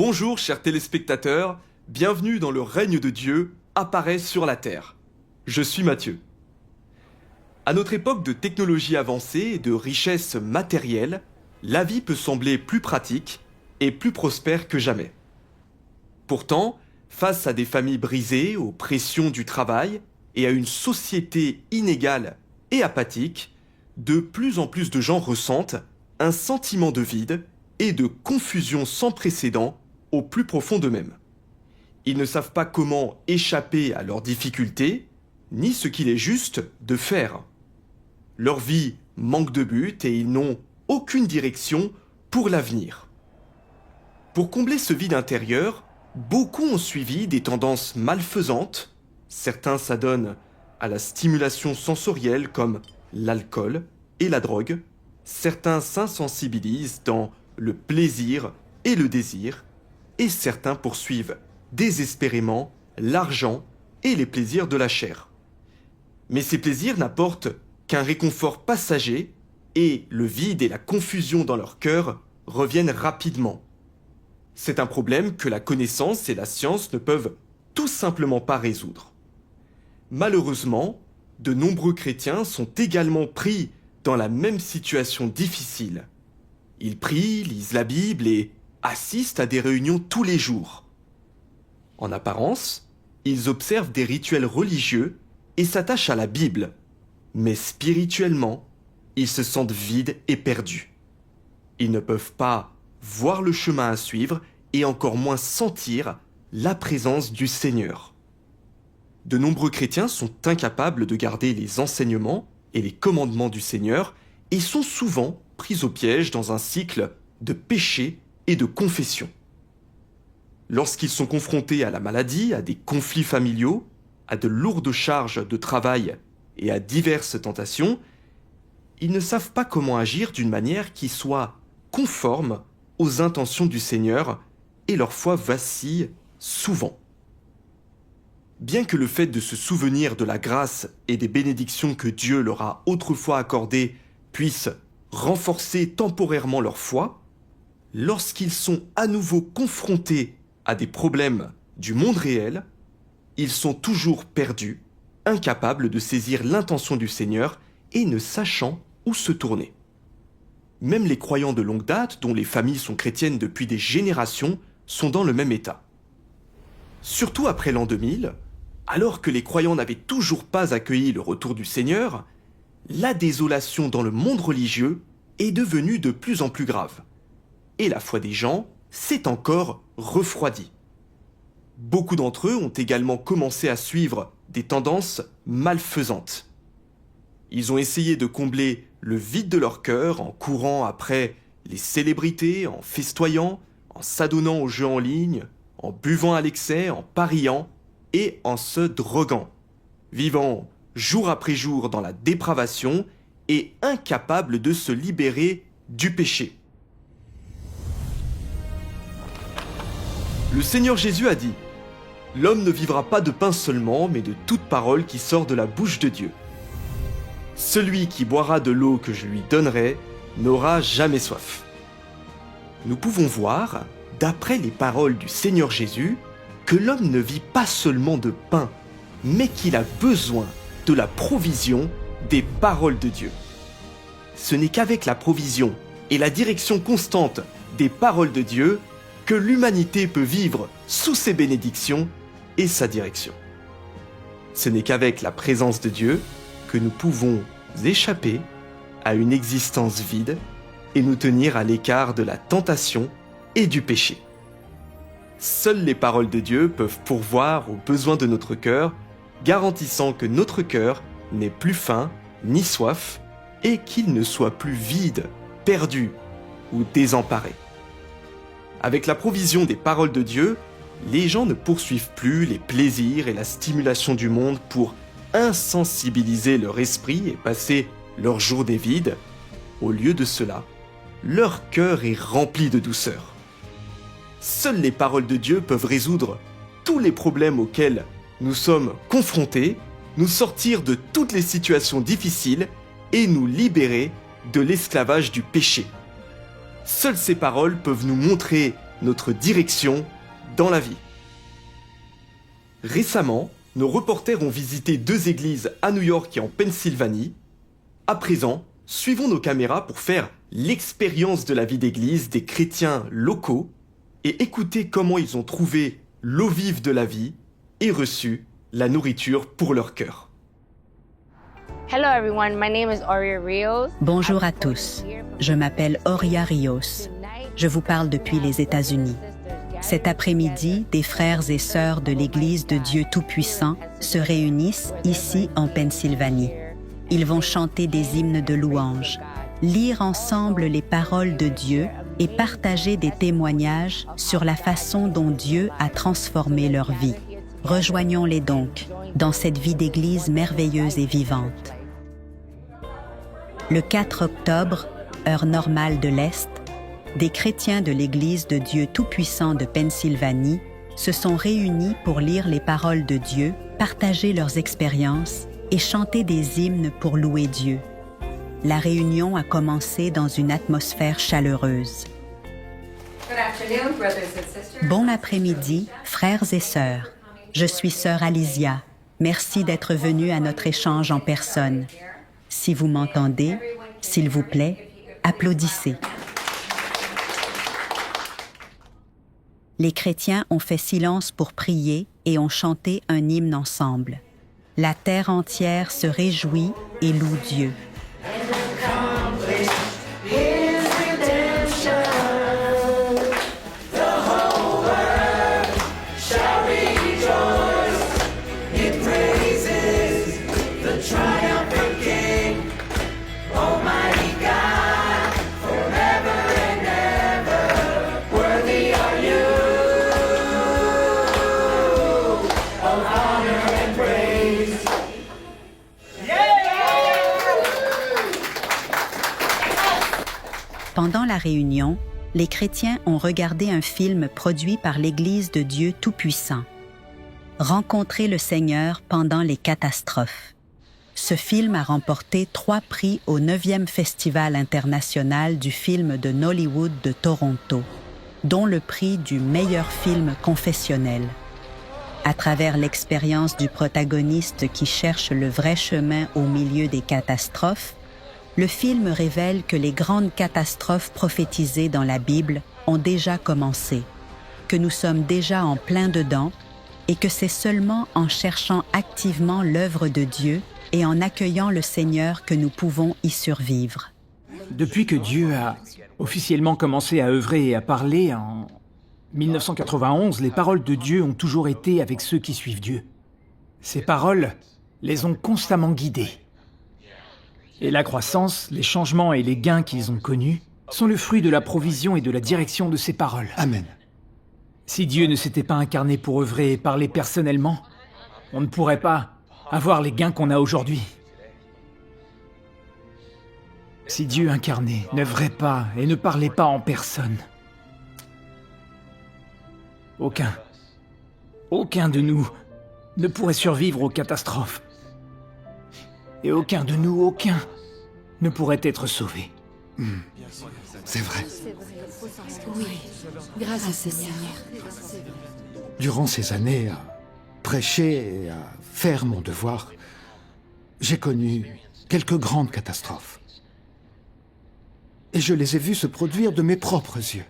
Bonjour chers téléspectateurs, bienvenue dans le règne de Dieu apparaît sur la terre. Je suis Mathieu. À notre époque de technologie avancée et de richesse matérielle, la vie peut sembler plus pratique et plus prospère que jamais. Pourtant, face à des familles brisées, aux pressions du travail et à une société inégale et apathique, de plus en plus de gens ressentent un sentiment de vide et de confusion sans précédent au plus profond d'eux-mêmes. Ils ne savent pas comment échapper à leurs difficultés, ni ce qu'il est juste de faire. Leur vie manque de but et ils n'ont aucune direction pour l'avenir. Pour combler ce vide intérieur, beaucoup ont suivi des tendances malfaisantes. Certains s'adonnent à la stimulation sensorielle comme l'alcool et la drogue. Certains s'insensibilisent dans le plaisir et le désir. Et certains poursuivent désespérément l'argent et les plaisirs de la chair. Mais ces plaisirs n'apportent qu'un réconfort passager et le vide et la confusion dans leur cœur reviennent rapidement. C'est un problème que la connaissance et la science ne peuvent tout simplement pas résoudre. Malheureusement, de nombreux chrétiens sont également pris dans la même situation difficile. Ils prient, lisent la Bible et assistent à des réunions tous les jours. En apparence, ils observent des rituels religieux et s'attachent à la Bible. Mais spirituellement, ils se sentent vides et perdus. Ils ne peuvent pas voir le chemin à suivre et encore moins sentir la présence du Seigneur. De nombreux chrétiens sont incapables de garder les enseignements et les commandements du Seigneur et sont souvent pris au piège dans un cycle de péché et de confession. Lorsqu'ils sont confrontés à la maladie, à des conflits familiaux, à de lourdes charges de travail et à diverses tentations, ils ne savent pas comment agir d'une manière qui soit conforme aux intentions du Seigneur et leur foi vacille souvent. Bien que le fait de se souvenir de la grâce et des bénédictions que Dieu leur a autrefois accordées puisse renforcer temporairement leur foi, lorsqu'ils sont à nouveau confrontés à des problèmes du monde réel, ils sont toujours perdus, incapables de saisir l'intention du Seigneur et ne sachant où se tourner. Même les croyants de longue date, dont les familles sont chrétiennes depuis des générations, sont dans le même état. Surtout après l'an 2000, alors que les croyants n'avaient toujours pas accueilli le retour du Seigneur, la désolation dans le monde religieux est devenue de plus en plus grave. Et la foi des gens s'est encore refroidie. Beaucoup d'entre eux ont également commencé à suivre des tendances malfaisantes. Ils ont essayé de combler le vide de leur cœur en courant après les célébrités, en festoyant, en s'adonnant aux jeux en ligne, en buvant à l'excès, en pariant et en se droguant, vivant jour après jour dans la dépravation et incapables de se libérer du péché. Le Seigneur Jésus a dit « L'homme ne vivra pas de pain seulement, mais de toute parole qui sort de la bouche de Dieu. Celui qui boira de l'eau que je lui donnerai n'aura jamais soif. » Nous pouvons voir, d'après les paroles du Seigneur Jésus, que l'homme ne vit pas seulement de pain, mais qu'il a besoin de la provision des paroles de Dieu. Ce n'est qu'avec la provision et la direction constante des paroles de Dieu que l'humanité peut vivre sous ses bénédictions et sa direction. Ce n'est qu'avec la présence de Dieu que nous pouvons échapper à une existence vide et nous tenir à l'écart de la tentation et du péché. Seules les paroles de Dieu peuvent pourvoir aux besoins de notre cœur, garantissant que notre cœur n'ait plus faim ni soif et qu'il ne soit plus vide, perdu ou désemparé. Avec la provision des paroles de Dieu, les gens ne poursuivent plus les plaisirs et la stimulation du monde pour insensibiliser leur esprit et passer leur journée vide. Au lieu de cela, leur cœur est rempli de douceur. Seules les paroles de Dieu peuvent résoudre tous les problèmes auxquels nous sommes confrontés, nous sortir de toutes les situations difficiles et nous libérer de l'esclavage du péché. Seules ces paroles peuvent nous montrer notre direction dans la vie. Récemment, nos reporters ont visité 2 églises à New York et en Pennsylvanie. À présent, suivons nos caméras pour faire l'expérience de la vie d'église des chrétiens locaux et écouter comment ils ont trouvé l'eau vive de la vie et reçu la nourriture pour leur cœur. Hello everyone, my name is Oria Rios. Bonjour à tous, je m'appelle Oria Rios. Je vous parle depuis les États-Unis. Cet après-midi, des frères et sœurs de l'Église de Dieu Tout-Puissant se réunissent ici en Pennsylvanie. Ils vont chanter des hymnes de louange, lire ensemble les paroles de Dieu et partager des témoignages sur la façon dont Dieu a transformé leur vie. Rejoignons-les donc dans cette vie d'église merveilleuse et vivante. Le 4 octobre, heure normale de l'Est, des chrétiens de l'Église de Dieu Tout-Puissant de Pennsylvanie se sont réunis pour lire les paroles de Dieu, partager leurs expériences et chanter des hymnes pour louer Dieu. La réunion a commencé dans une atmosphère chaleureuse. Bon après-midi, frères et sœurs. Je suis sœur Alicia. Merci d'être venue à notre échange en personne. Si vous m'entendez, s'il vous plaît, applaudissez. Les chrétiens ont fait silence pour prier et ont chanté un hymne ensemble. La terre entière se réjouit et loue Dieu. Pendant la réunion, les chrétiens ont regardé un film produit par l'Église de Dieu Tout-Puissant. Rencontrer le Seigneur pendant les catastrophes. Ce film a remporté 3 prix au 9e Festival international du film de Nollywood de Toronto, dont le prix du meilleur film confessionnel. À travers l'expérience du protagoniste qui cherche le vrai chemin au milieu des catastrophes, le film révèle que les grandes catastrophes prophétisées dans la Bible ont déjà commencé, que nous sommes déjà en plein dedans et que c'est seulement en cherchant activement l'œuvre de Dieu et en accueillant le Seigneur que nous pouvons y survivre. Depuis que Dieu a officiellement commencé à œuvrer et à parler en 1991, les paroles de Dieu ont toujours été avec ceux qui suivent Dieu. Ces paroles les ont constamment guidés. Et la croissance, les changements et les gains qu'ils ont connus sont le fruit de la provision et de la direction de ces paroles. Amen. Si Dieu ne s'était pas incarné pour œuvrer et parler personnellement, on ne pourrait pas avoir les gains qu'on a aujourd'hui. Si Dieu incarné n'œuvrait pas et ne parlait pas en personne, aucun de nous ne pourrait survivre aux catastrophes. Et aucun de nous, ne pourrait être sauvé. C'est vrai. Oui, grâce à Seigneur. Durant ces années à prêcher et à faire mon devoir, j'ai connu quelques grandes catastrophes. Et je les ai vues se produire de mes propres yeux.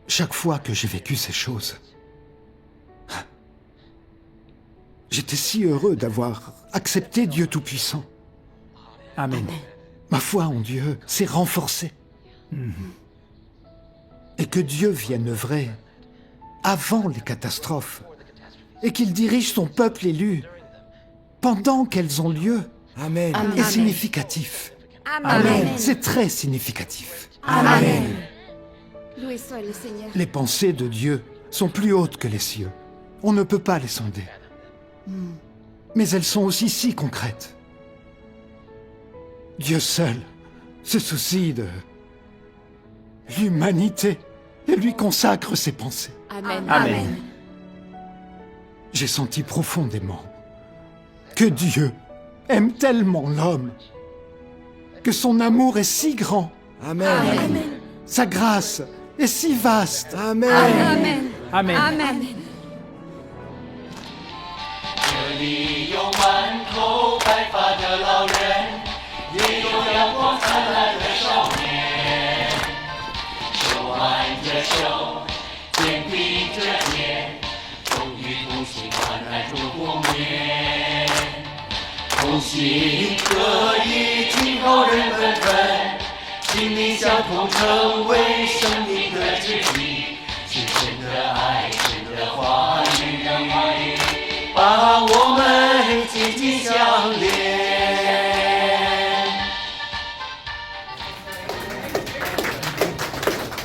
Chaque fois que j'ai vécu ces choses, j'étais si heureux d'avoir accepté Dieu Tout-Puissant. Amen. Ma foi en Dieu s'est renforcée. Et que Dieu vienne œuvrer avant les catastrophes et qu'il dirige son peuple élu pendant qu'elles ont lieu Amen. est significatif. Amen. C'est très significatif. Amen. Loué soit le Seigneur. Les pensées de Dieu sont plus hautes que les cieux. On ne peut pas les sonder. Mais elles sont aussi si concrètes. Dieu seul se soucie de l'humanité et lui consacre ses pensées. Amen. Amen. J'ai senti profondément que Dieu aime tellement l'homme, que son amour est si grand Amen. Sa grâce est si vaste. Amen. Amen. Amen. Amen.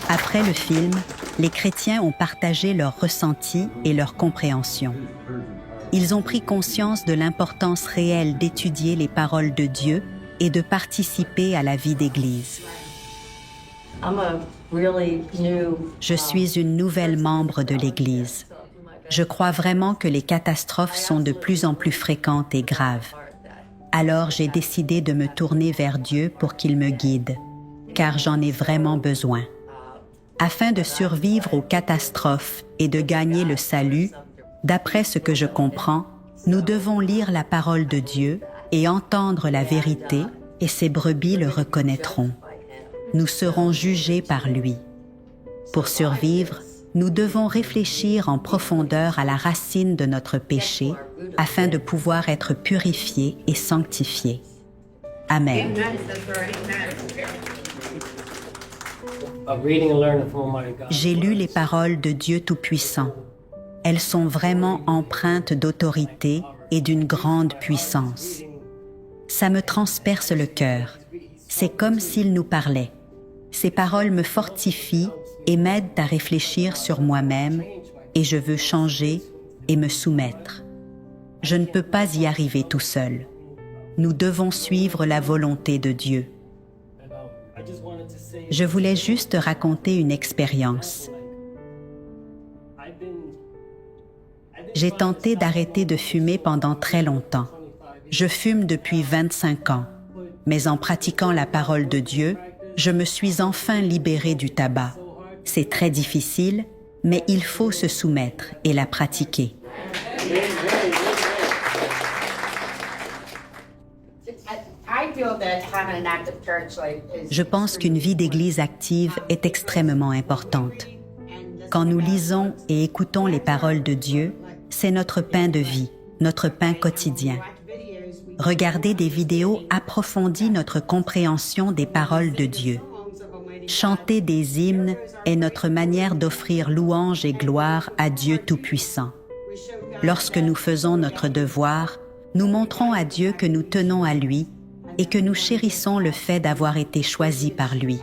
Après le film, les chrétiens ont partagé leurs ressentis et leur compréhension. Ils ont pris conscience de l'importance réelle d'étudier les paroles de Dieu et de participer à la vie d'Église. Je suis une nouvelle membre de l'Église. Je crois vraiment que les catastrophes sont de plus en plus fréquentes et graves. Alors j'ai décidé de me tourner vers Dieu pour qu'il me guide, car j'en ai vraiment besoin. Afin de survivre aux catastrophes et de gagner le salut, d'après ce que je comprends, nous devons lire la parole de Dieu et entendre la vérité, et ses brebis le reconnaîtront. Nous serons jugés par lui. Pour survivre, nous devons réfléchir en profondeur à la racine de notre péché afin de pouvoir être purifiés et sanctifiés. Amen. J'ai lu les paroles de Dieu Tout-Puissant. Elles sont vraiment empreintes d'autorité et d'une grande puissance. Ça me transperce le cœur. C'est comme s'il nous parlait. Ces paroles me fortifient et m'aident à réfléchir sur moi-même, et je veux changer et me soumettre. Je ne peux pas y arriver tout seul. Nous devons suivre la volonté de Dieu. Je voulais juste raconter une expérience. J'ai tenté d'arrêter de fumer pendant très longtemps. Je fume depuis 25 ans, mais en pratiquant la parole de Dieu, je me suis enfin libérée du tabac. C'est très difficile, mais il faut se soumettre et la pratiquer. Je pense qu'une vie d'église active est extrêmement importante. Quand nous lisons et écoutons les paroles de Dieu, c'est notre pain de vie, notre pain quotidien. Regarder des vidéos approfondit notre compréhension des paroles de Dieu. Chanter des hymnes est notre manière d'offrir louange et gloire à Dieu Tout-Puissant. Lorsque nous faisons notre devoir, nous montrons à Dieu que nous tenons à lui et que nous chérissons le fait d'avoir été choisis par lui.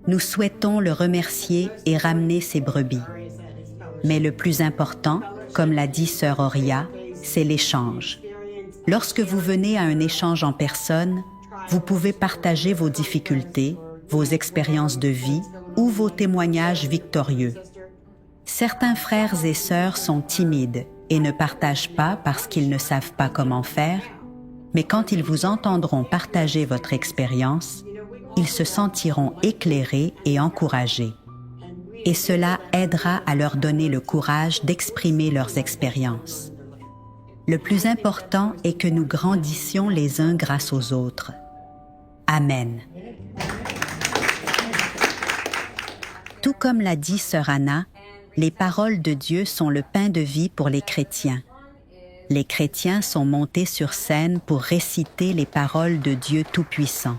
Nous souhaitons le remercier et ramener ses brebis. Mais le plus important, comme l'a dit Sœur Oria, c'est l'échange. Lorsque vous venez à un échange en personne, vous pouvez partager vos difficultés, vos expériences de vie ou vos témoignages victorieux. Certains frères et sœurs sont timides et ne partagent pas parce qu'ils ne savent pas comment faire, mais quand ils vous entendront partager votre expérience, ils se sentiront éclairés et encouragés. Et cela aidera à leur donner le courage d'exprimer leurs expériences. Le plus important est que nous grandissions les uns grâce aux autres. Amen. Tout comme l'a dit Sœur Anna, les paroles de Dieu sont le pain de vie pour les chrétiens. Les chrétiens sont montés sur scène pour réciter les paroles de Dieu Tout-Puissant.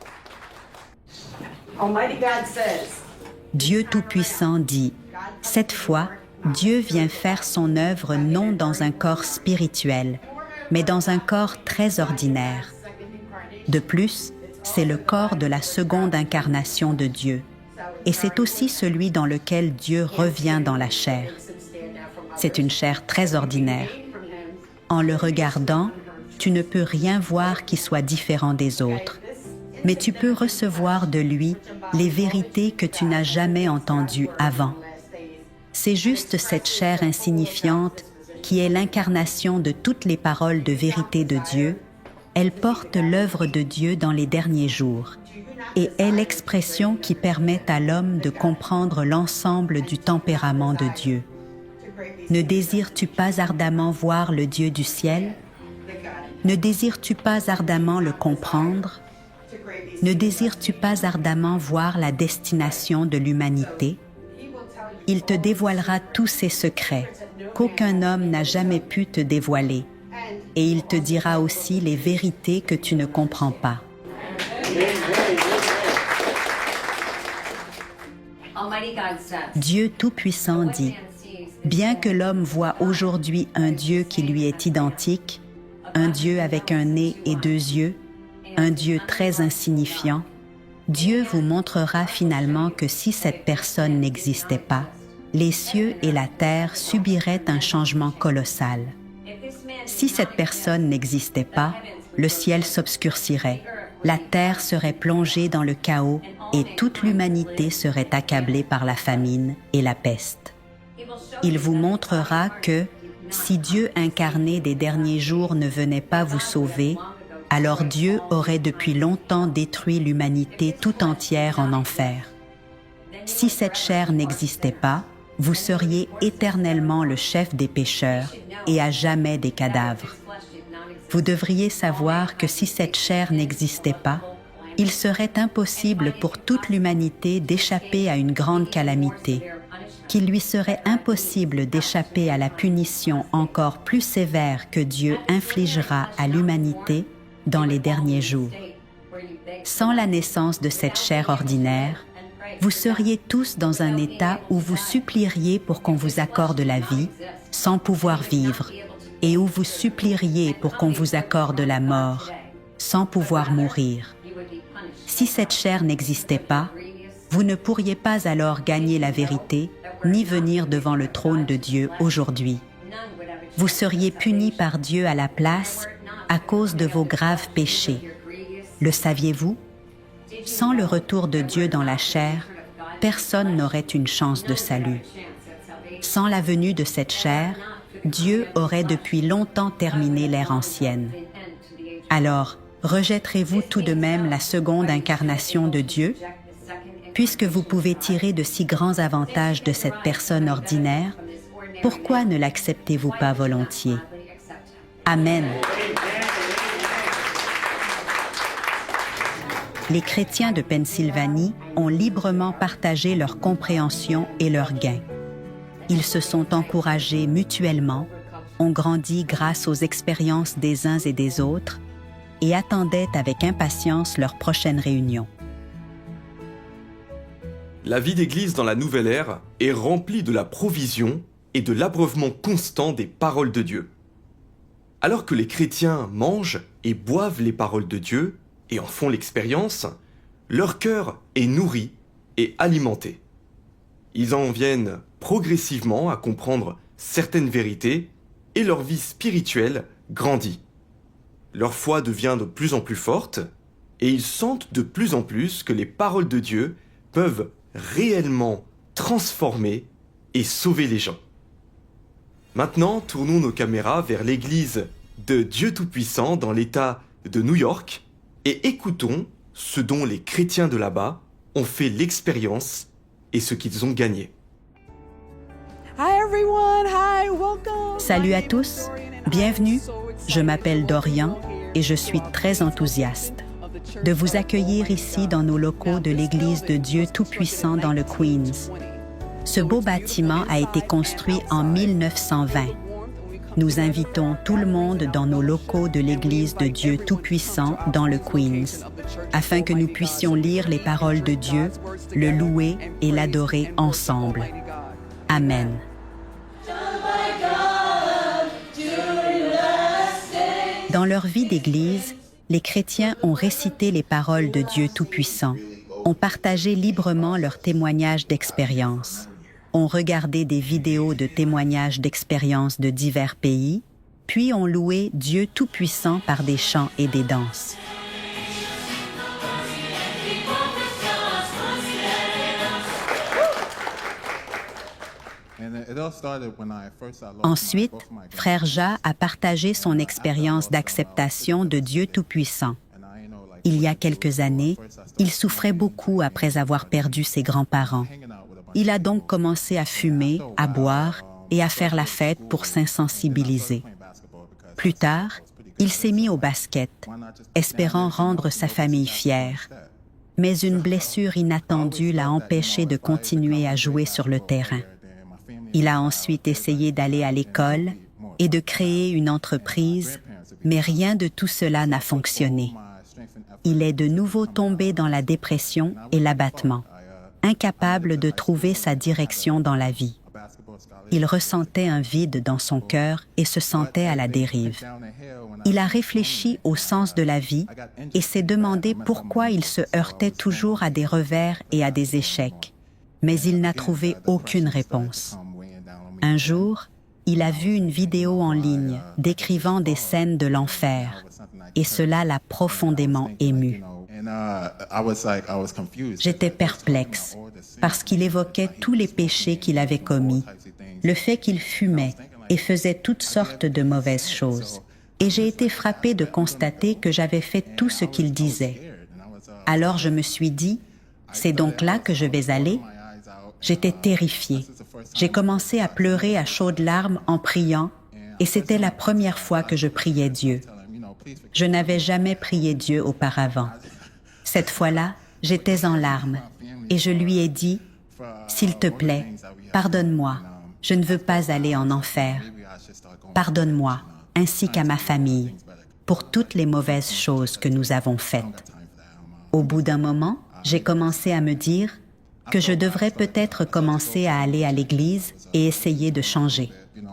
Dieu Tout-Puissant dit, « Cette fois, Dieu vient faire son œuvre non dans un corps spirituel, mais dans un corps très ordinaire. De plus, c'est le corps de la seconde incarnation de Dieu, et c'est aussi celui dans lequel Dieu revient dans la chair. C'est une chair très ordinaire. En le regardant, tu ne peux rien voir qui soit différent des autres, mais tu peux recevoir de lui les vérités que tu n'as jamais entendues avant. C'est juste cette chair insignifiante qui est l'incarnation de toutes les paroles de vérité de Dieu. Elle porte l'œuvre de Dieu dans les derniers jours. et est l'expression qui permet à l'homme de comprendre l'ensemble du tempérament de Dieu. Ne désires-tu pas ardemment voir le Dieu du ciel? Ne désires-tu pas ardemment le comprendre? Ne désires-tu pas ardemment voir la destination de l'humanité? Il te dévoilera tous ses secrets, qu'aucun homme n'a jamais pu te dévoiler, et il te dira aussi les vérités que tu ne comprends pas. Dieu Tout-Puissant dit, « Bien que l'homme voit aujourd'hui un Dieu qui lui est identique, un Dieu avec un nez et 2 yeux, un Dieu très insignifiant, Dieu vous montrera finalement que si cette personne n'existait pas, les cieux et la terre subiraient un changement colossal. Si cette personne n'existait pas, le ciel s'obscurcirait, la terre serait plongée dans le chaos et toute l'humanité serait accablée par la famine et la peste. Il vous montrera que, si Dieu incarné des derniers jours ne venait pas vous sauver, alors Dieu aurait depuis longtemps détruit l'humanité tout entière en enfer. Si cette chair n'existait pas, vous seriez éternellement le chef des pécheurs et à jamais des cadavres. Vous devriez savoir que si cette chair n'existait pas, il serait impossible pour toute l'humanité d'échapper à une grande calamité, qu'il lui serait impossible d'échapper à la punition encore plus sévère que Dieu infligera à l'humanité dans les derniers jours. Sans la naissance de cette chair ordinaire, vous seriez tous dans un état où vous supplieriez pour qu'on vous accorde la vie, sans pouvoir vivre, et où vous supplieriez pour qu'on vous accorde la mort, sans pouvoir mourir. Si cette chair n'existait pas, vous ne pourriez pas alors gagner la vérité, ni venir devant le trône de Dieu aujourd'hui. Vous seriez punis par Dieu à la place à cause de vos graves péchés. Le saviez-vous? Sans le retour de Dieu dans la chair, personne n'aurait une chance de salut. Sans la venue de cette chair, Dieu aurait depuis longtemps terminé l'ère ancienne. Alors, rejetterez-vous tout de même la seconde incarnation de Dieu? Puisque vous pouvez tirer de si grands avantages de cette personne ordinaire, pourquoi ne l'acceptez-vous pas volontiers? Amen. Les chrétiens de Pennsylvanie ont librement partagé leur compréhension et leurs gains. Ils se sont encouragés mutuellement, ont grandi grâce aux expériences des uns et des autres et attendaient avec impatience leur prochaine réunion. La vie d'Église dans la nouvelle ère est remplie de la provision et de l'abreuvement constant des paroles de Dieu. Alors que les chrétiens mangent et boivent les paroles de Dieu et en font l'expérience, leur cœur est nourri et alimenté. Ils en viennent progressivement à comprendre certaines vérités et leur vie spirituelle grandit. Leur foi devient de plus en plus forte et ils sentent de plus en plus que les paroles de Dieu peuvent réellement transformer et sauver les gens. Maintenant, tournons nos caméras vers l'église de Dieu Tout-Puissant dans l'État de New York et écoutons ce dont les chrétiens de là-bas ont fait l'expérience et ce qu'ils ont gagné. Salut à tous, bienvenue, je m'appelle Dorian et je suis très enthousiaste de vous accueillir ici dans nos locaux de l'Église de Dieu Tout-Puissant dans le Queens. Ce beau bâtiment a été construit en 1920. Nous invitons tout le monde dans nos locaux de l'Église de Dieu Tout-Puissant dans le Queens, afin que nous puissions lire les paroles de Dieu, le louer et l'adorer ensemble. Amen. Dans leur vie d'Église, les chrétiens ont récité les paroles de Dieu Tout-Puissant, ont partagé librement leurs témoignages d'expérience, ont regardé des vidéos de témoignages d'expériences de divers pays, puis ont loué Dieu Tout-Puissant par des chants et des danses. Ensuite, Frère Ja a partagé son expérience d'acceptation de Dieu Tout-Puissant. Il y a quelques années, il souffrait beaucoup après avoir perdu ses grands-parents. Il a donc commencé à fumer, à boire et à faire la fête pour s'insensibiliser. Plus tard, il s'est mis au basket, espérant rendre sa famille fière. Mais une blessure inattendue l'a empêché de continuer à jouer sur le terrain. Il a ensuite essayé d'aller à l'école et de créer une entreprise, mais rien de tout cela n'a fonctionné. Il est de nouveau tombé dans la dépression et l'abattement, incapable de trouver sa direction dans la vie. Il ressentait un vide dans son cœur et se sentait à la dérive. Il a réfléchi au sens de la vie et s'est demandé pourquoi il se heurtait toujours à des revers et à des échecs, mais il n'a trouvé aucune réponse. Un jour, il a vu une vidéo en ligne décrivant des scènes de l'enfer, et cela l'a profondément ému. J'étais perplexe, parce qu'il évoquait tous les péchés qu'il avait commis, le fait qu'il fumait et faisait toutes sortes de mauvaises choses. Et j'ai été frappée de constater que j'avais fait tout ce qu'il disait. Alors je me suis dit, c'est donc là que je vais aller? J'étais terrifiée. J'ai commencé à pleurer à chaudes larmes en priant, et c'était la première fois que je priais Dieu. Je n'avais jamais prié Dieu auparavant. Cette fois-là, j'étais en larmes, et je lui ai dit, « S'il te plaît, pardonne-moi, je ne veux pas aller en enfer. Pardonne-moi, ainsi qu'à ma famille, pour toutes les mauvaises choses que nous avons faites. » Au bout d'un moment, j'ai commencé à me dire que je devrais peut-être commencer à aller à l'église et essayer de changer.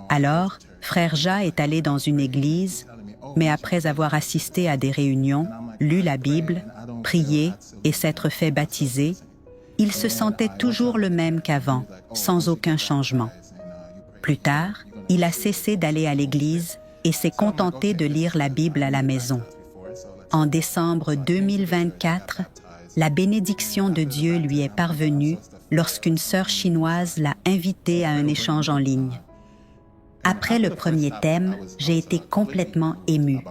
Alors, Frère Ja est allé dans une église, mais après avoir assisté à des réunions, lu la Bible, prié et s'être fait baptiser, il se sentait toujours le même qu'avant, sans aucun changement. Plus tard, il a cessé d'aller à l'église et s'est contenté de lire la Bible à la maison. En décembre 2024, la bénédiction de Dieu lui est parvenue lorsqu'une sœur chinoise l'a invité à un échange en ligne. Après le premier thème, j'ai été complètement émue.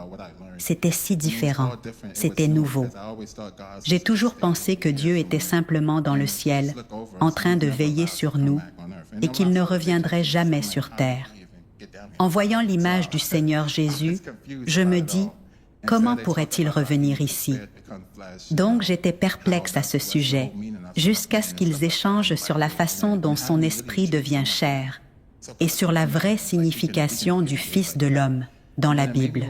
C'était si différent, c'était nouveau. J'ai toujours pensé que Dieu était simplement dans le ciel, en train de veiller sur nous, et qu'il ne reviendrait jamais sur terre. En voyant l'image du Seigneur Jésus, je me dis, comment pourrait-il revenir ici? Donc j'étais perplexe à ce sujet, jusqu'à ce qu'ils échangent sur la façon dont son esprit devient chair, et sur la vraie signification du Fils de l'homme dans la Bible.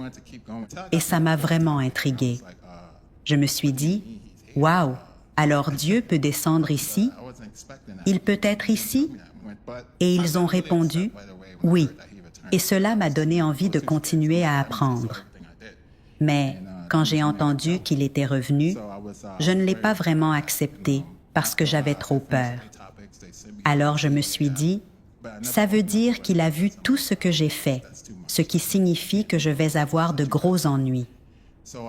Et ça m'a vraiment intriguée. Je me suis dit, « Waouh, alors Dieu peut descendre ici? Il peut être ici? » Et ils ont répondu, « Oui. » Et cela m'a donné envie de continuer à apprendre. Mais quand j'ai entendu qu'il était revenu, je ne l'ai pas vraiment accepté parce que j'avais trop peur. Alors je me suis dit, ça veut dire qu'il a vu tout ce que j'ai fait, ce qui signifie que je vais avoir de gros ennuis.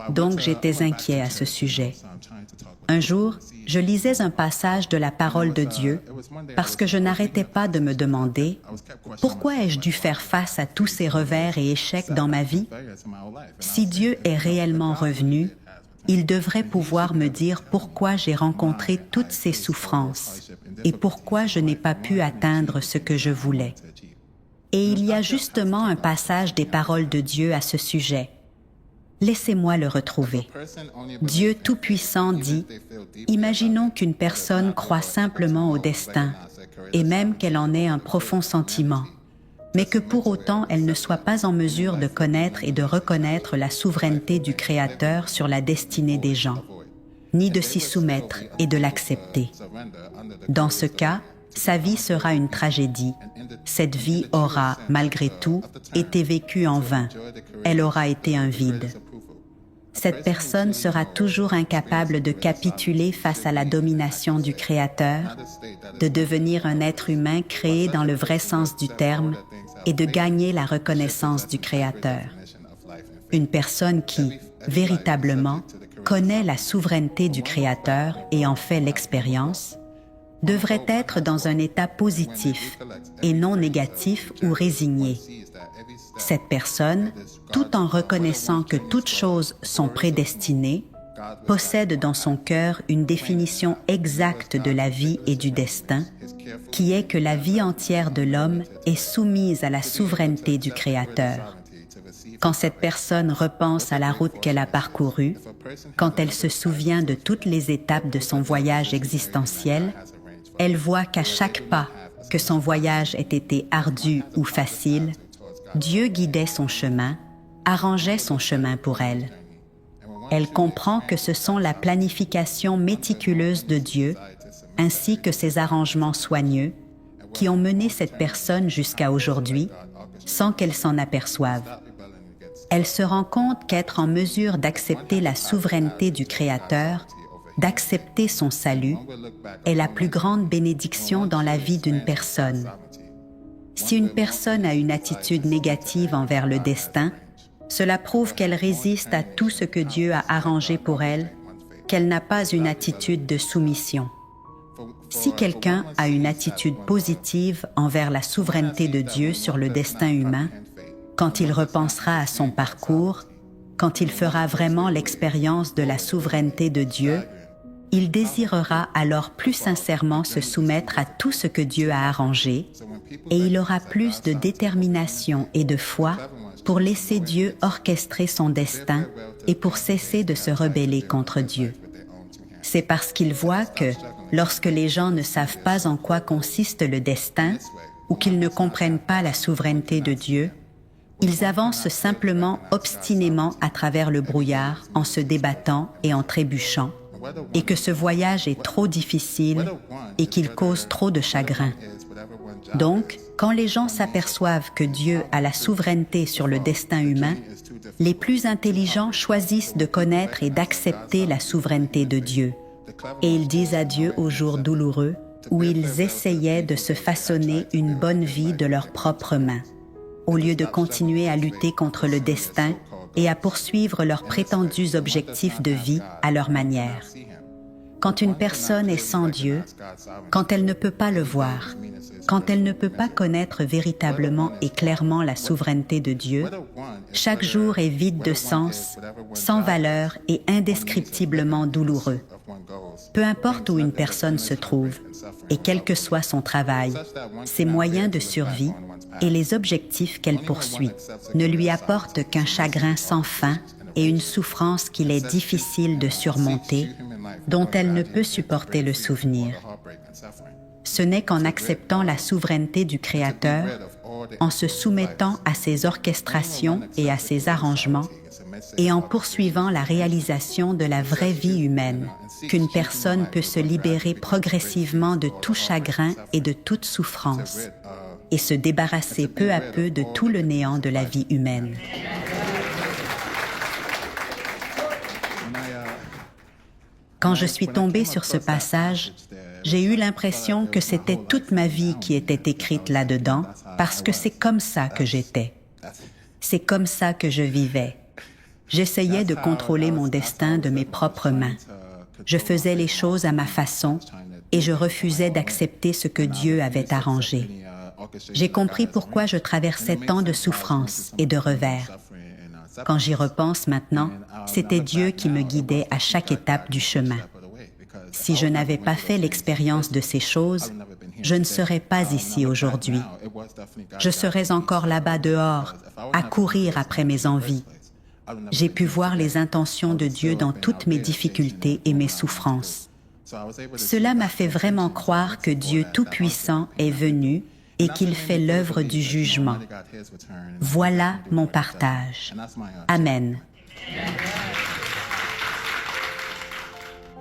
Donc j'étais inquiet à ce sujet. Un jour, je lisais un passage de la parole de Dieu parce que je n'arrêtais pas de me demander « Pourquoi ai-je dû faire face à tous ces revers et échecs dans ma vie? Si Dieu est réellement revenu, il devrait pouvoir me dire pourquoi j'ai rencontré toutes ces souffrances et pourquoi je n'ai pas pu atteindre ce que je voulais. » Et il y a justement un passage des paroles de Dieu à ce sujet. Laissez-moi le retrouver. Dieu Tout-Puissant dit, « Imaginons qu'une personne croit simplement au destin, et même qu'elle en ait un profond sentiment, mais que pour autant elle ne soit pas en mesure de connaître et de reconnaître la souveraineté du Créateur sur la destinée des gens, ni de s'y soumettre et de l'accepter. Dans ce cas, sa vie sera une tragédie. Cette vie aura, malgré tout, été vécue en vain. Elle aura été un vide. Cette personne sera toujours incapable de capituler face à la domination du Créateur, de devenir un être humain créé dans le vrai sens du terme et de gagner la reconnaissance du Créateur. Une personne qui, véritablement, connaît la souveraineté du Créateur et en fait l'expérience, devrait être dans un état positif et non négatif ou résigné. Cette personne, tout en reconnaissant que toutes choses sont prédestinées, possède dans son cœur une définition exacte de la vie et du destin, qui est que la vie entière de l'homme est soumise à la souveraineté du Créateur. Quand cette personne repense à la route qu'elle a parcourue, quand elle se souvient de toutes les étapes de son voyage existentiel, elle voit qu'à chaque pas, que son voyage ait été ardu ou facile, Dieu guidait son chemin, arrangeait son chemin pour elle. Elle comprend que ce sont la planification méticuleuse de Dieu, ainsi que ses arrangements soigneux, qui ont mené cette personne jusqu'à aujourd'hui, sans qu'elle s'en aperçoive. Elle se rend compte qu'être en mesure d'accepter la souveraineté du Créateur, d'accepter son salut, est la plus grande bénédiction dans la vie d'une personne. Si une personne a une attitude négative envers le destin, cela prouve qu'elle résiste à tout ce que Dieu a arrangé pour elle, qu'elle n'a pas une attitude de soumission. Si quelqu'un a une attitude positive envers la souveraineté de Dieu sur le destin humain, quand il repensera à son parcours, quand il fera vraiment l'expérience de la souveraineté de Dieu, il désirera alors plus sincèrement se soumettre à tout ce que Dieu a arrangé, et il aura plus de détermination et de foi pour laisser Dieu orchestrer son destin et pour cesser de se rebeller contre Dieu. C'est parce qu'il voit que, lorsque les gens ne savent pas en quoi consiste le destin, ou qu'ils ne comprennent pas la souveraineté de Dieu, ils avancent simplement obstinément à travers le brouillard en se débattant et en trébuchant, et que ce voyage est trop difficile et qu'il cause trop de chagrin. Donc, quand les gens s'aperçoivent que Dieu a la souveraineté sur le destin humain, les plus intelligents choisissent de connaître et d'accepter la souveraineté de Dieu. Et ils disent adieu aux jours douloureux où ils essayaient de se façonner une bonne vie de leurs propres mains, au lieu de continuer à lutter contre le destin et à poursuivre leurs prétendus objectifs de vie à leur manière. Quand une personne est sans Dieu, quand elle ne peut pas le voir, quand elle ne peut pas connaître véritablement et clairement la souveraineté de Dieu, chaque jour est vide de sens, sans valeur et indescriptiblement douloureux. Peu importe où une personne se trouve, et quel que soit son travail, ses moyens de survie et les objectifs qu'elle poursuit, ne lui apportent qu'un chagrin sans fin et une souffrance qu'il est difficile de surmonter, dont elle ne peut supporter le souvenir. Ce n'est qu'en acceptant la souveraineté du Créateur, en se soumettant à ses orchestrations et à ses arrangements, et en poursuivant la réalisation de la vraie vie humaine, qu'une personne peut se libérer progressivement de tout chagrin et de toute souffrance, et se débarrasser peu à peu de tout le néant de la vie humaine. Quand je suis tombée sur ce passage, j'ai eu l'impression que c'était toute ma vie qui était écrite là-dedans, parce que c'est comme ça que j'étais. C'est comme ça que je vivais. J'essayais de contrôler mon destin de mes propres mains. Je faisais les choses à ma façon et je refusais d'accepter ce que Dieu avait arrangé. J'ai compris pourquoi je traversais tant de souffrances et de revers. Quand j'y repense maintenant, c'était Dieu qui me guidait à chaque étape du chemin. Si je n'avais pas fait l'expérience de ces choses, je ne serais pas ici aujourd'hui. Je serais encore là-bas dehors, à courir après mes envies. J'ai pu voir les intentions de Dieu dans toutes mes difficultés et mes souffrances. Cela m'a fait vraiment croire que Dieu Tout-Puissant est venu et qu'il fait l'œuvre du jugement. Voilà mon partage. Amen.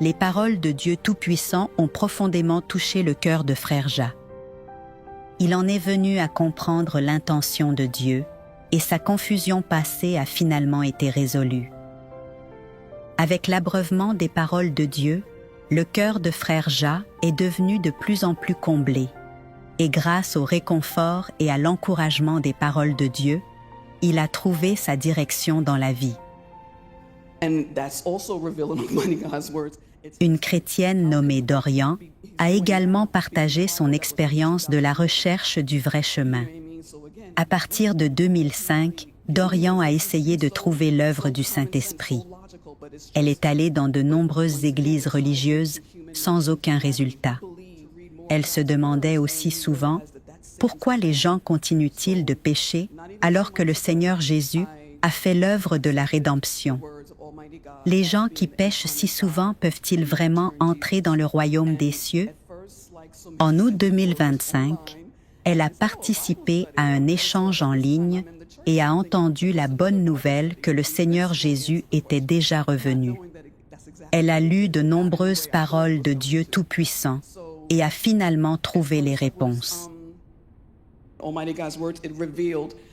Les paroles de Dieu Tout-Puissant ont profondément touché le cœur de Frère Ja. Il en est venu à comprendre l'intention de Dieu et sa confusion passée a finalement été résolue. Avec l'abreuvement des paroles de Dieu, le cœur de Frère Ja est devenu de plus en plus comblé. Et grâce au réconfort et à l'encouragement des paroles de Dieu, il a trouvé sa direction dans la vie. Une chrétienne nommée Dorian a également partagé son expérience de la recherche du vrai chemin. À partir de 2005, Dorian a essayé de trouver l'œuvre du Saint-Esprit. Elle est allée dans de nombreuses églises religieuses sans aucun résultat. Elle se demandait aussi souvent pourquoi les gens continuent-ils de pécher alors que le Seigneur Jésus a fait l'œuvre de la rédemption. Les gens qui pêchent si souvent peuvent-ils vraiment entrer dans le royaume des cieux? En août 2025, elle a participé à un échange en ligne et a entendu la bonne nouvelle que le Seigneur Jésus était déjà revenu. Elle a lu de nombreuses paroles de Dieu Tout-Puissant et a finalement trouvé les réponses.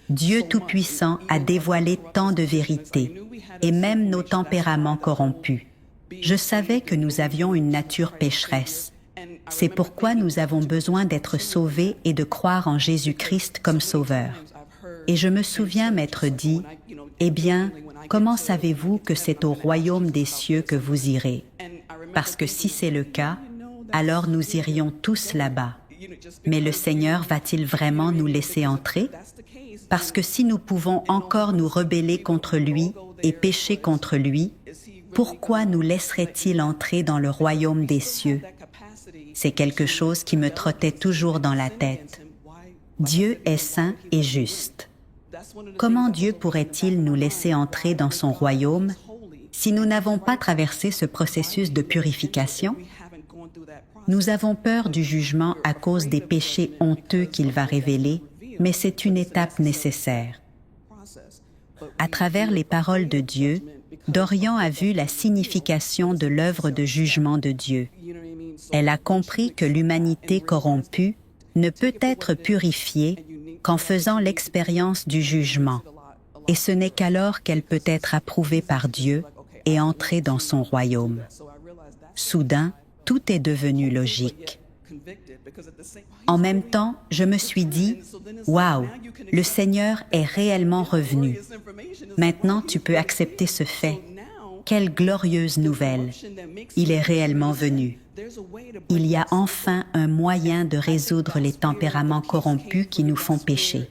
Dieu Tout-Puissant a dévoilé tant de vérités, et même nos tempéraments corrompus. Je savais que nous avions une nature pécheresse. C'est pourquoi nous avons besoin d'être sauvés et de croire en Jésus-Christ comme Sauveur. Et je me souviens m'être dit, « Eh bien, comment savez-vous que c'est au royaume des cieux que vous irez? Parce que si c'est le cas, alors nous irions tous là-bas. Mais le Seigneur va-t-il vraiment nous laisser entrer? Parce que si nous pouvons encore nous rebeller contre lui et pécher contre lui, pourquoi nous laisserait-il entrer dans le royaume des cieux? » C'est quelque chose qui me trottait toujours dans la tête. Dieu est saint et juste. Comment Dieu pourrait-il nous laisser entrer dans son royaume si nous n'avons pas traversé ce processus de purification? Nous avons peur du jugement à cause des péchés honteux qu'il va révéler, mais c'est une étape nécessaire. À travers les paroles de Dieu, Dorian a vu la signification de l'œuvre de jugement de Dieu. Elle a compris que l'humanité corrompue ne peut être purifiée qu'en faisant l'expérience du jugement, et ce n'est qu'alors qu'elle peut être approuvée par Dieu et entrer dans son royaume. Soudain, tout est devenu logique. En même temps, je me suis dit, « Waouh, le Seigneur est réellement revenu. Maintenant, tu peux accepter ce fait. Quelle glorieuse nouvelle! Il est réellement venu. Il y a enfin un moyen de résoudre les tempéraments corrompus qui nous font pécher.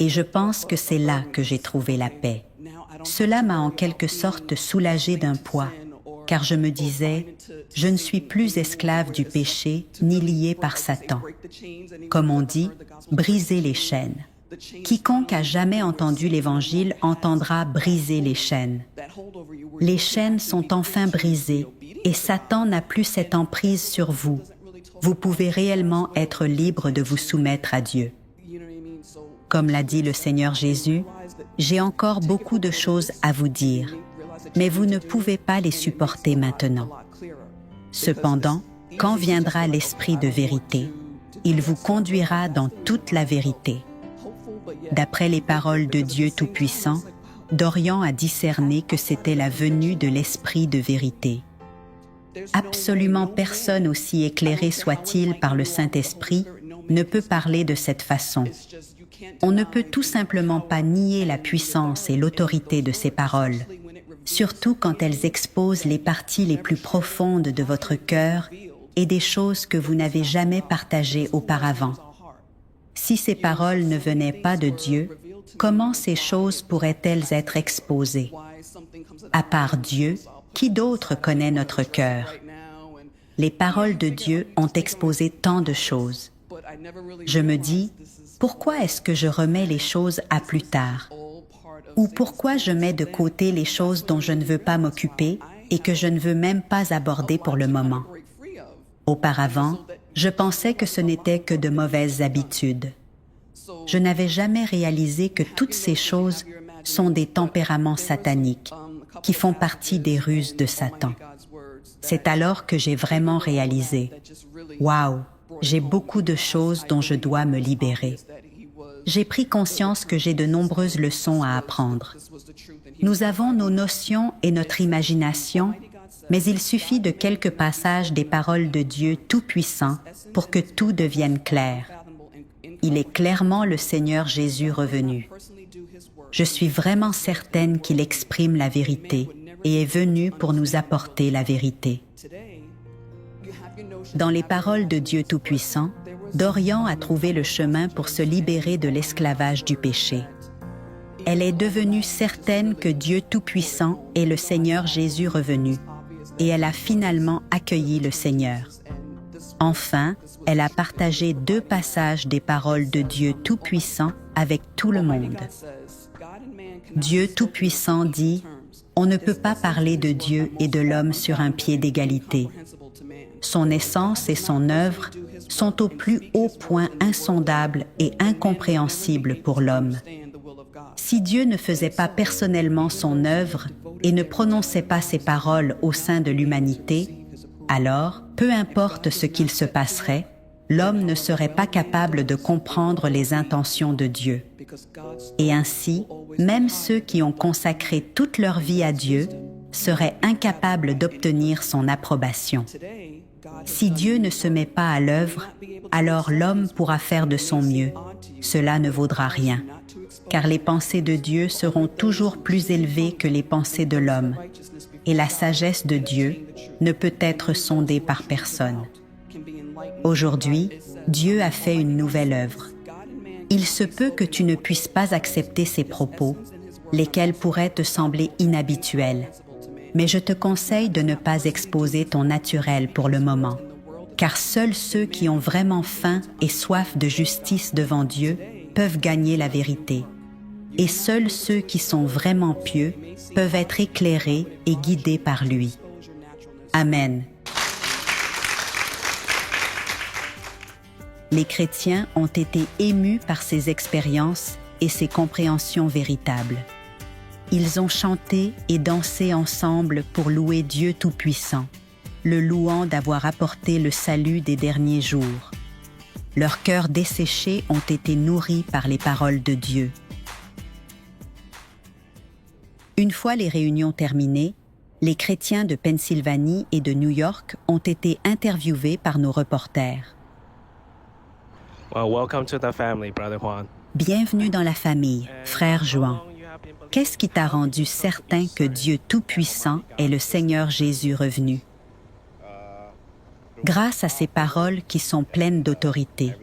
Et je pense que c'est là que j'ai trouvé la paix. Cela m'a en quelque sorte soulagée d'un poids, car je me disais, je ne suis plus esclave du péché ni lié par Satan. Comme on dit, briser les chaînes. Quiconque a jamais entendu l'Évangile entendra briser les chaînes. Les chaînes sont enfin brisées et Satan n'a plus cette emprise sur vous. Vous pouvez réellement être libre de vous soumettre à Dieu. Comme l'a dit le Seigneur Jésus, « J'ai encore beaucoup de choses à vous dire, mais vous ne pouvez pas les supporter maintenant. Cependant, quand viendra l'Esprit de vérité, il vous conduira dans toute la vérité. » D'après les paroles de Dieu Tout-Puissant, Dorian a discerné que c'était la venue de l'Esprit de vérité. Absolument personne, aussi éclairé soit-il par le Saint-Esprit, ne peut parler de cette façon. On ne peut tout simplement pas nier la puissance et l'autorité de ces paroles, surtout quand elles exposent les parties les plus profondes de votre cœur et des choses que vous n'avez jamais partagées auparavant. Si ces paroles ne venaient pas de Dieu, comment ces choses pourraient-elles être exposées? À part Dieu, qui d'autre connaît notre cœur? Les paroles de Dieu ont exposé tant de choses. Je me dis, pourquoi est-ce que je remets les choses à plus tard? Ou pourquoi je mets de côté les choses dont je ne veux pas m'occuper et que je ne veux même pas aborder pour le moment? Auparavant, je pensais que ce n'était que de mauvaises habitudes. Je n'avais jamais réalisé que toutes ces choses sont des tempéraments sataniques qui font partie des ruses de Satan. C'est alors que j'ai vraiment réalisé, « Waouh, j'ai beaucoup de choses dont je dois me libérer. » J'ai pris conscience que j'ai de nombreuses leçons à apprendre. Nous avons nos notions et notre imagination, mais il suffit de quelques passages des paroles de Dieu Tout-Puissant pour que tout devienne clair. Il est clairement le Seigneur Jésus revenu. Je suis vraiment certaine qu'il exprime la vérité et est venu pour nous apporter la vérité. Dans les paroles de Dieu Tout-Puissant, Dorian a trouvé le chemin pour se libérer de l'esclavage du péché. elle est devenue certaine que Dieu Tout-Puissant est le Seigneur Jésus revenu, et elle a finalement accueilli le Seigneur. Enfin, elle a partagé 2 passages des paroles de Dieu Tout-Puissant avec tout le monde. Dieu Tout-Puissant dit « On ne peut pas parler de Dieu et de l'homme sur un pied d'égalité. Son essence et son œuvre sont au plus haut point insondables et incompréhensibles pour l'homme. Si Dieu ne faisait pas personnellement son œuvre et ne prononçait pas ses paroles au sein de l'humanité, alors, peu importe ce qu'il se passerait, l'homme ne serait pas capable de comprendre les intentions de Dieu. Et ainsi, même ceux qui ont consacré toute leur vie à Dieu seraient incapables d'obtenir son approbation. Si Dieu ne se met pas à l'œuvre, alors l'homme pourra faire de son mieux. Cela ne vaudra rien, car les pensées de Dieu seront toujours plus élevées que les pensées de l'homme, et la sagesse de Dieu ne peut être sondée par personne. Aujourd'hui, Dieu a fait une nouvelle œuvre. Il se peut que tu ne puisses pas accepter ses propos, lesquels pourraient te sembler inhabituels, mais je te conseille de ne pas exposer ton naturel pour le moment, car seuls ceux qui ont vraiment faim et soif de justice devant Dieu peuvent gagner la vérité, et seuls ceux qui sont vraiment pieux peuvent être éclairés et guidés par lui. Amen. Les chrétiens ont été émus par ces expériences et ces compréhensions véritables. Ils ont chanté et dansé ensemble pour louer Dieu Tout-Puissant, le louant d'avoir apporté le salut des derniers jours. Leurs cœurs desséchés ont été nourris par les paroles de Dieu. Une fois les réunions terminées, les chrétiens de Pennsylvanie et de New York ont été interviewés par nos reporters. Well, welcome to the family, Brother Juan. Bienvenue dans la famille, frère Juan. Qu'est-ce qui t'a rendu certain que Dieu Tout-Puissant est le Seigneur Jésus revenu? Grâce à ces paroles qui sont pleines d'autorité,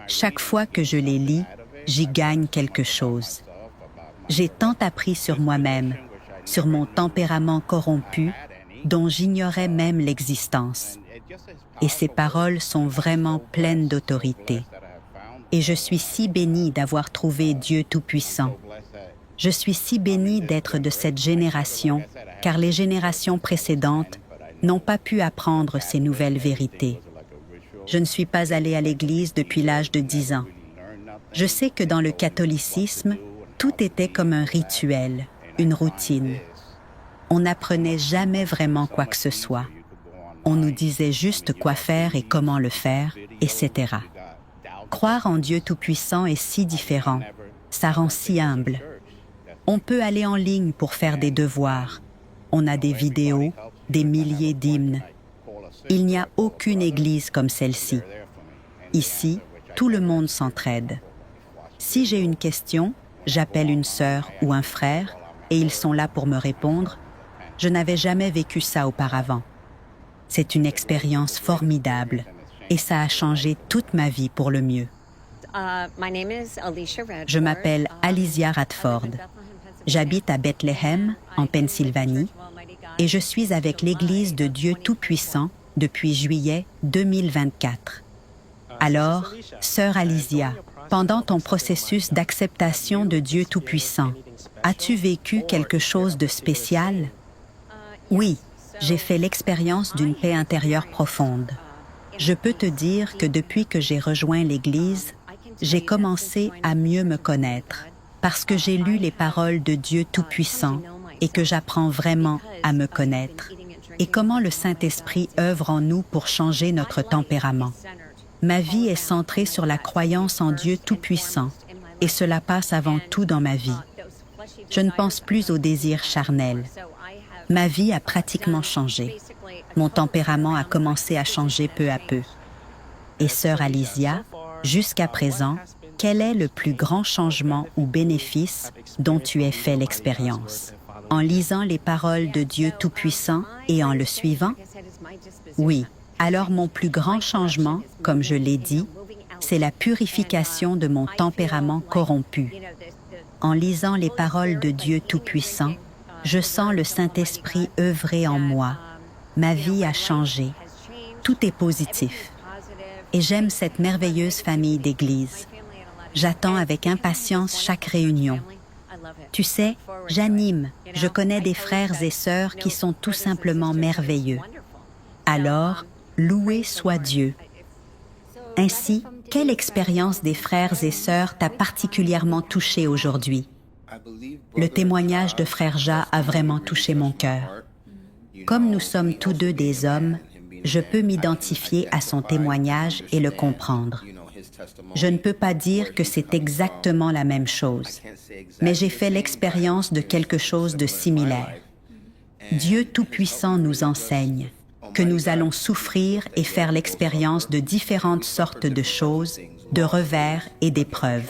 chaque fois que je les lis, j'y gagne quelque chose. J'ai tant appris sur moi-même, sur mon tempérament corrompu, dont j'ignorais même l'existence. Et ces paroles sont vraiment pleines d'autorité. Et je suis si bénie d'avoir trouvé Dieu Tout-Puissant. Je suis si bénie d'être de cette génération, car les générations précédentes n'ont pas pu apprendre ces nouvelles vérités. Je ne suis pas allée à l'église depuis l'âge de 10 ans. Je sais que dans le catholicisme, tout était comme un rituel, une routine. On n'apprenait jamais vraiment quoi que ce soit. On nous disait juste quoi faire et comment le faire, etc. Croire en Dieu Tout-Puissant est si différent. Ça rend si humble. On peut aller en ligne pour faire des devoirs. On a des vidéos, des milliers d'hymnes. Il n'y a aucune église comme celle-ci. Ici, tout le monde s'entraide. Si j'ai une question, j'appelle une sœur ou un frère et ils sont là pour me répondre. Je n'avais jamais vécu ça auparavant. C'est une expérience formidable et ça a changé toute ma vie pour le mieux. Je m'appelle Alicia Radford. J'habite à Bethléem, en Pennsylvanie, et je suis avec l'Église de Dieu Tout-Puissant depuis juillet 2024. Alors, sœur Alicia, pendant ton processus d'acceptation de Dieu Tout-Puissant, as-tu vécu quelque chose de spécial? Oui, j'ai fait l'expérience d'une paix intérieure profonde. Je peux te dire que depuis que j'ai rejoint l'Église, j'ai commencé à mieux me connaître parce que j'ai lu les paroles de Dieu Tout-Puissant et que j'apprends vraiment à me connaître et comment le Saint-Esprit œuvre en nous pour changer notre tempérament. Ma vie est centrée sur la croyance en Dieu Tout-Puissant et cela passe avant tout dans ma vie. Je ne pense plus aux désirs charnels. Ma vie a pratiquement changé. Mon tempérament a commencé à changer peu à peu. Et sœur Alicia, jusqu'à présent, quel est le plus grand changement ou bénéfice dont tu aies fait l'expérience? En lisant les paroles de Dieu Tout-Puissant et en le suivant? Oui, alors mon plus grand changement, comme je l'ai dit, c'est la purification de mon tempérament corrompu. en lisant les paroles de Dieu Tout-Puissant, je sens le Saint-Esprit œuvrer en moi. Ma vie a changé. Tout est positif. Et j'aime cette merveilleuse famille d'Église. J'attends avec impatience chaque réunion. Tu sais, j'anime, je connais des frères et sœurs qui sont tout simplement merveilleux. Alors, loué soit Dieu. Ainsi, quelle expérience des frères et sœurs t'a particulièrement touché aujourd'hui? Le témoignage de frère Ja a vraiment touché mon cœur. Comme nous sommes tous deux des hommes, je peux m'identifier à son témoignage et le comprendre. Je ne peux pas dire que c'est exactement la même chose, mais j'ai fait l'expérience de quelque chose de similaire. Dieu Tout-Puissant nous enseigne que nous allons souffrir et faire l'expérience de différentes sortes de choses, de revers et d'épreuves.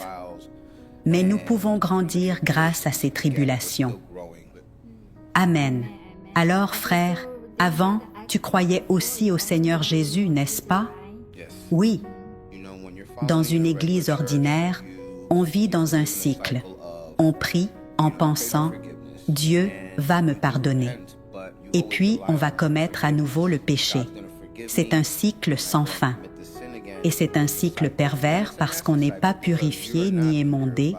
Mais nous pouvons grandir grâce à ces tribulations. Amen. Alors, frère, avant, tu croyais aussi au Seigneur Jésus, n'est-ce pas? Oui. Dans une église ordinaire, on vit dans un cycle. On prie en pensant « Dieu va me pardonner ». Et puis, on va commettre à nouveau le péché. C'est un cycle sans fin. Et c'est un cycle pervers parce qu'on n'est pas purifié ni émondé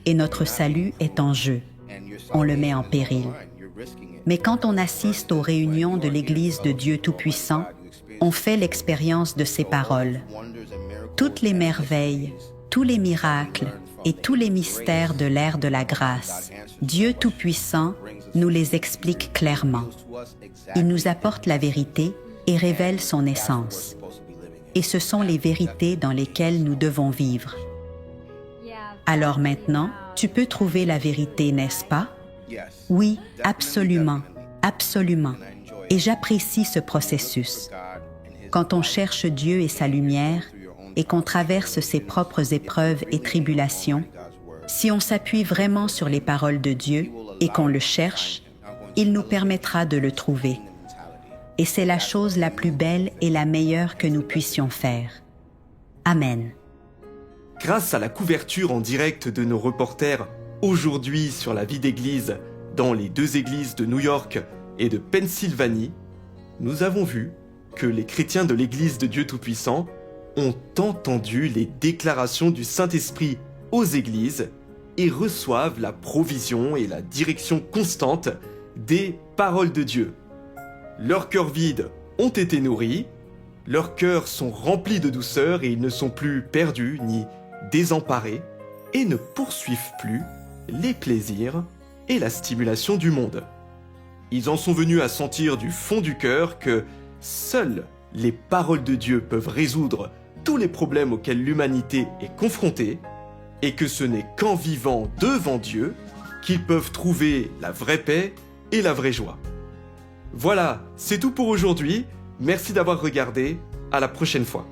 et notre salut est en jeu. On le met en péril. Mais quand on assiste aux réunions de l'Église de Dieu Tout-Puissant, on fait l'expérience de ces paroles. Toutes les merveilles, tous les miracles et tous les mystères de l'ère de la grâce, Dieu Tout-Puissant nous les explique clairement. Il nous apporte la vérité et révèle son essence. Et ce sont les vérités dans lesquelles nous devons vivre. Alors maintenant, tu peux trouver la vérité, n'est-ce pas? Oui, absolument, absolument. Et j'apprécie ce processus. Quand on cherche Dieu et sa lumière, et qu'on traverse ses propres épreuves et tribulations, si on s'appuie vraiment sur les paroles de Dieu et qu'on le cherche, il nous permettra de le trouver. Et c'est la chose la plus belle et la meilleure que nous puissions faire. Amen. Grâce à la couverture en direct de nos reporters aujourd'hui sur la vie d'église dans les deux églises de New York et de Pennsylvanie, nous avons vu que les chrétiens de l'Église de Dieu Tout-Puissant ont entendu les déclarations du Saint-Esprit aux églises et reçoivent la provision et la direction constante des paroles de Dieu. Leurs cœurs vides ont été nourris, leurs cœurs sont remplis de douceur et ils ne sont plus perdus ni désemparés et ne poursuivent plus les plaisirs et la stimulation du monde. Ils en sont venus à sentir du fond du cœur que seules les paroles de Dieu peuvent résoudre tous les problèmes auxquels l'humanité est confrontée et que ce n'est qu'en vivant devant Dieu qu'ils peuvent trouver la vraie paix et la vraie joie. Voilà, c'est tout pour aujourd'hui. Merci d'avoir regardé. À la prochaine fois.